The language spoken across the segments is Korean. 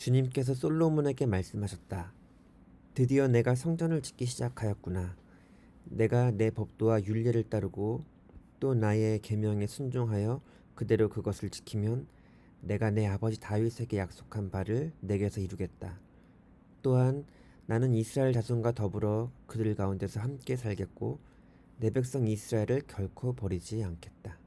주님께서 솔로몬에게 말씀하셨다. 드디어 내가 성전을 짓기 시작하였구나. 내가 내 법도와 율례를 따르고 또 나의 계명에 순종하여 그대로 그것을 지키면 내가 내 아버지 다윗에게 약속한 바를 내게서 이루겠다. 또한 나는 이스라엘 자손과 더불어 그들 가운데서 함께 살겠고 내 백성 이스라엘을 결코 버리지 않겠다.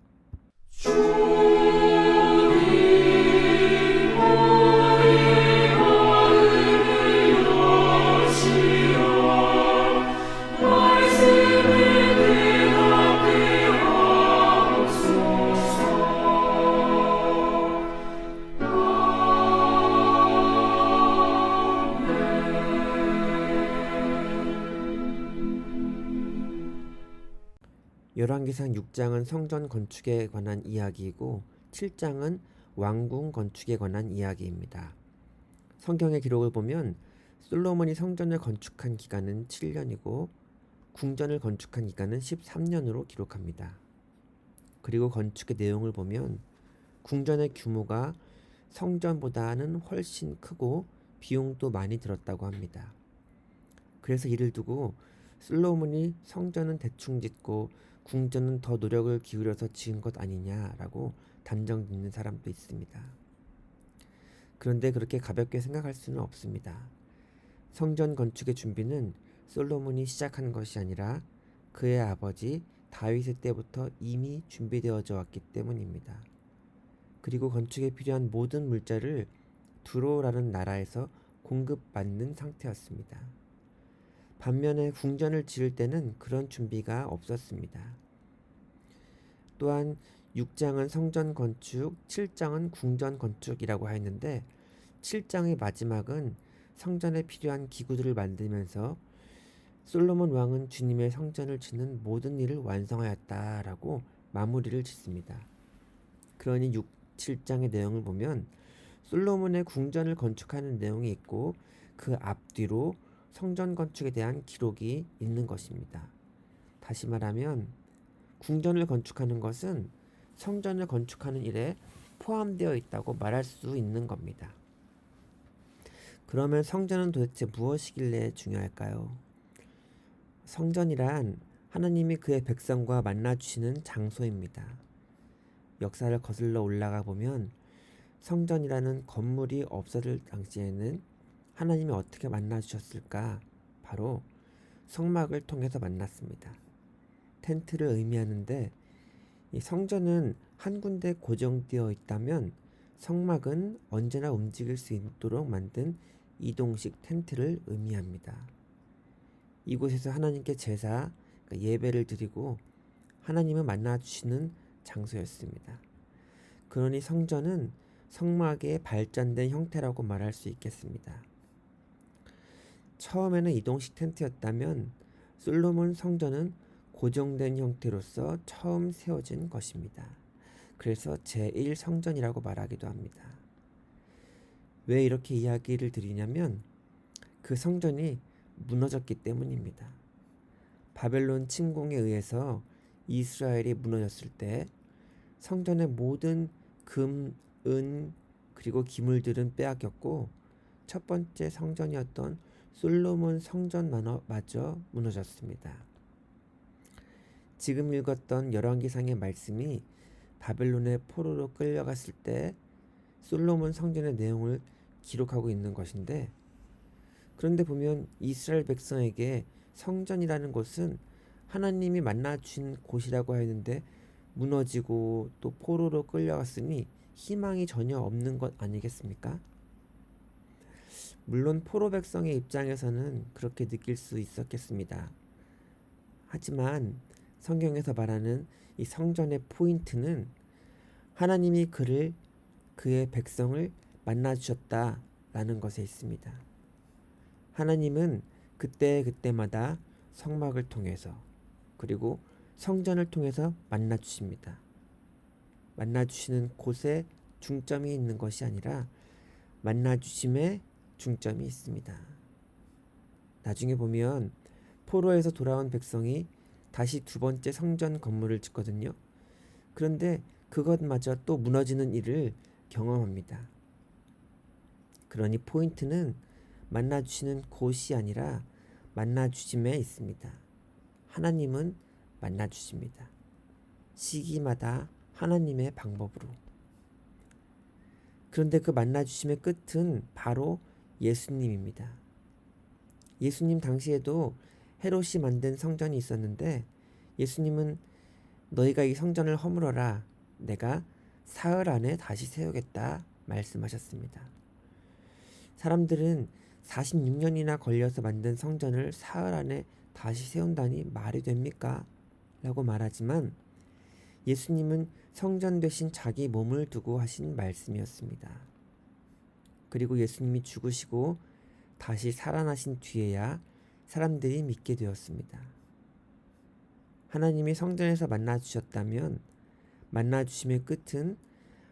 열왕기상 6장은 성전 건축에 관한 이야기이고 7장은 왕궁 건축에 관한 이야기입니다. 성경의 기록을 보면 솔로몬이 성전을 건축한 기간은 7년이고 궁전을 건축한 기간은 13년으로 기록합니다. 그리고 건축의 내용을 보면 궁전의 규모가 성전보다는 훨씬 크고 비용도 많이 들었다고 합니다. 그래서 이를 두고 솔로몬이 성전은 대충 짓고 궁전은 더 노력을 기울여서 지은 것 아니냐라고 단정 짓는 사람도 있습니다. 그런데 그렇게 가볍게 생각할 수는 없습니다. 성전 건축의 준비는 솔로몬이 시작한 것이 아니라 그의 아버지 다윗의 때부터 이미 준비되어져 왔기 때문입니다. 그리고 건축에 필요한 모든 물자를 두로라는 나라에서 공급받는 상태였습니다. 반면에 궁전을 지을 때는 그런 준비가 없었습니다. 또한 6장은 성전 건축, 7장은 궁전 건축이라고 하였는데 7장의 마지막은 성전에 필요한 기구들을 만들면서 솔로몬 왕은 주님의 성전을 짓는 모든 일을 완성하였다라고 마무리를 짓습니다. 그러니 6, 7장의 내용을 보면 솔로몬의 궁전을 건축하는 내용이 있고 그 앞뒤로 성전 건축에 대한 기록이 있는 것입니다. 다시 말하면 궁전을 건축하는 것은 성전을 건축하는 일에 포함되어 있다고 말할 수 있는 겁니다. 그러면 성전은 도대체 무엇이길래 중요할까요? 성전이란 하나님이 그의 백성과 만나주시는 장소입니다. 역사를 거슬러 올라가 보면 성전이라는 건물이 없었을 당시에는 하나님이 어떻게 만나주셨을까? 바로 성막을 통해서 만났습니다. 텐트를 의미하는데 이 성전은 한 군데 고정되어 있다면 성막은 언제나 움직일 수 있도록 만든 이동식 텐트를 의미합니다. 이곳에서 하나님께 제사, 그러니까 예배를 드리고 하나님을 만나주시는 장소였습니다. 그러니 성전은 성막의 발전된 형태라고 말할 수 있겠습니다. 처음에는 이동식 텐트였다면 솔로몬 성전은 고정된 형태로서 처음 세워진 것입니다. 그래서 제1성전이라고 말하기도 합니다. 왜 이렇게 이야기를 드리냐면 그 성전이 무너졌기 때문입니다. 바벨론 침공에 의해서 이스라엘이 무너졌을 때 성전의 모든 금, 은, 그리고 기물들은 빼앗겼고 첫 번째 성전이었던 솔로몬 성전마저 무너졌습니다. 지금 읽었던 열왕기상의 말씀이 바벨론의 포로로 끌려갔을 때 솔로몬 성전의 내용을 기록하고 있는 것인데, 그런데 보면 이스라엘 백성에게 성전이라는 곳은 하나님이 만나주신 곳이라고 하였는데 무너지고 또 포로로 끌려갔으니 희망이 전혀 없는 것 아니겠습니까? 물론 포로 백성의 입장에서는 그렇게 느낄 수 있었겠습니다. 하지만 성경에서 말하는 이 성전의 포인트는 하나님이 그의 백성을 만나주셨다라는 것에 있습니다. 하나님은 그때마다 성막을 통해서 그리고 성전을 통해서 만나주십니다. 만나주시는 곳에 중점이 있는 것이 아니라 만나주심에 중점이 있습니다. 나중에 보면 포로에서 돌아온 백성이 다시 두 번째 성전 건물을 짓거든요. 그런데 그것마저 또 무너지는 일을 경험합니다. 그러니 포인트는 만나주시는 곳이 아니라 만나주심에 있습니다. 하나님은 만나주십니다. 시기마다 하나님의 방법으로. 그런데 그 만나주심의 끝은 바로 예수님입니다. 예수님 당시에도 헤롯이 만든 성전이 있었는데 예수님은 너희가 이 성전을 허물어라. 내가 사흘 안에 다시 세우겠다 말씀하셨습니다. 사람들은 46년이나 걸려서 만든 성전을 사흘 안에 다시 세운다니 말이 됩니까? 라고 말하지만 예수님은 성전 되신 자기 몸을 두고 하신 말씀이었습니다. 그리고 예수님이 죽으시고 다시 살아나신 뒤에야 사람들이 믿게 되었습니다. 하나님이 성전에서 만나주셨다면 만나주심의 끝은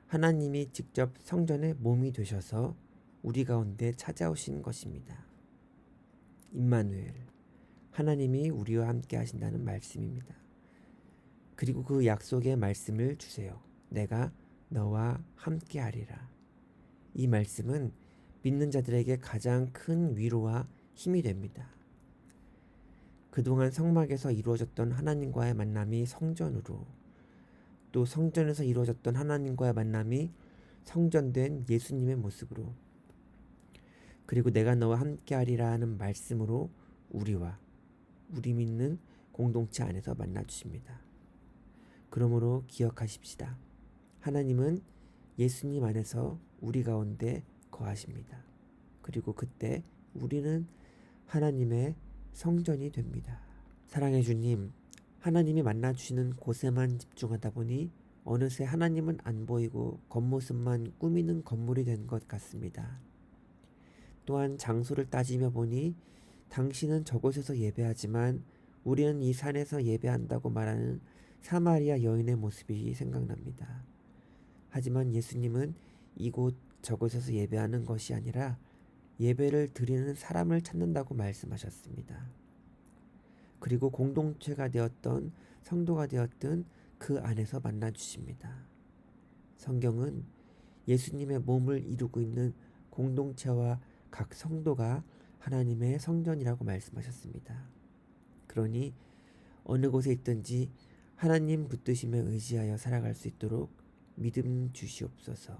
하나님이 직접 성전의 몸이 되셔서 우리 가운데 찾아오신 것입니다. 임마누엘, 하나님이 우리와 함께 하신다는 말씀입니다. 그리고 그 약속의 말씀을 주세요. 내가 너와 함께 하리라. 이 말씀은 믿는 자들에게 가장 큰 위로와 힘이 됩니다. 그동안 성막에서 이루어졌던 하나님과의 만남이 성전으로, 또 성전에서 이루어졌던 하나님과의 만남이 성전된 예수님의 모습으로, 그리고 내가 너와 함께하리라 하는 말씀으로 우리와 우리 믿는 공동체 안에서 만나주십니다. 그러므로 기억하십시다. 하나님은 예수님 안에서 우리 가운데 거하십니다. 그리고 그때 우리는 하나님의 성전이 됩니다. 사랑해 주님, 하나님이 만나주시는 곳에만 집중하다 보니 어느새 하나님은 안 보이고 겉모습만 꾸미는 건물이 된 것 같습니다. 또한 장소를 따지며 보니 당신은 저곳에서 예배하지만 우리는 이 산에서 예배한다고 말하는 사마리아 여인의 모습이 생각납니다. 하지만 예수님은 이곳 저곳에서 예배하는 것이 아니라 예배를 드리는 사람을 찾는다고 말씀하셨습니다. 그리고 공동체가 되었던 성도가 되었던 그 안에서 만나주십니다. 성경은 예수님의 몸을 이루고 있는 공동체와 각 성도가 하나님의 성전이라고 말씀하셨습니다. 그러니 어느 곳에 있든지 하나님 붙드심에 의지하여 살아갈 수 있도록 믿음 주시옵소서.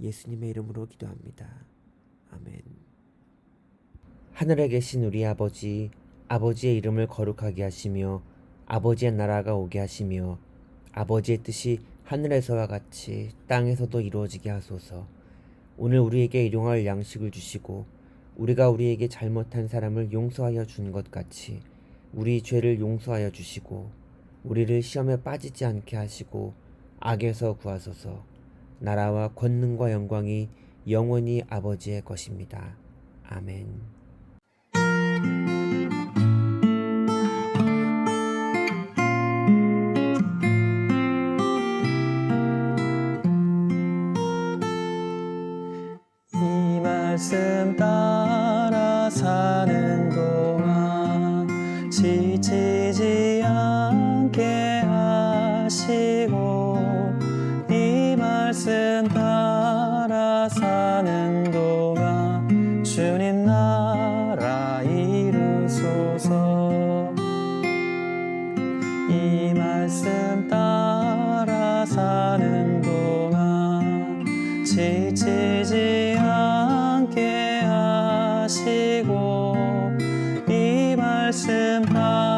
예수님의 이름으로 기도합니다. 아멘. 하늘에 계신 우리 아버지, 아버지의 이름을 거룩하게 하시며 아버지의 나라가 오게 하시며 아버지의 뜻이 하늘에서와 같이 땅에서도 이루어지게 하소서. 오늘 우리에게 일용할 양식을 주시고 우리가 우리에게 잘못한 사람을 용서하여 준 것 같이 우리 죄를 용서하여 주시고 우리를 시험에 빠지지 않게 하시고 악에서 구하소서. 나라와 권능과 영광이 영원히 아버지의 것입니다. 아멘. 이 말씀 따라 사는 동안 지치지 않게 하시고 이 말씀 따라 사는 동안 주님 나라 이루소서. 이 말씀 따라 사는 동안 지치지 않게 하시고 이 말씀 따라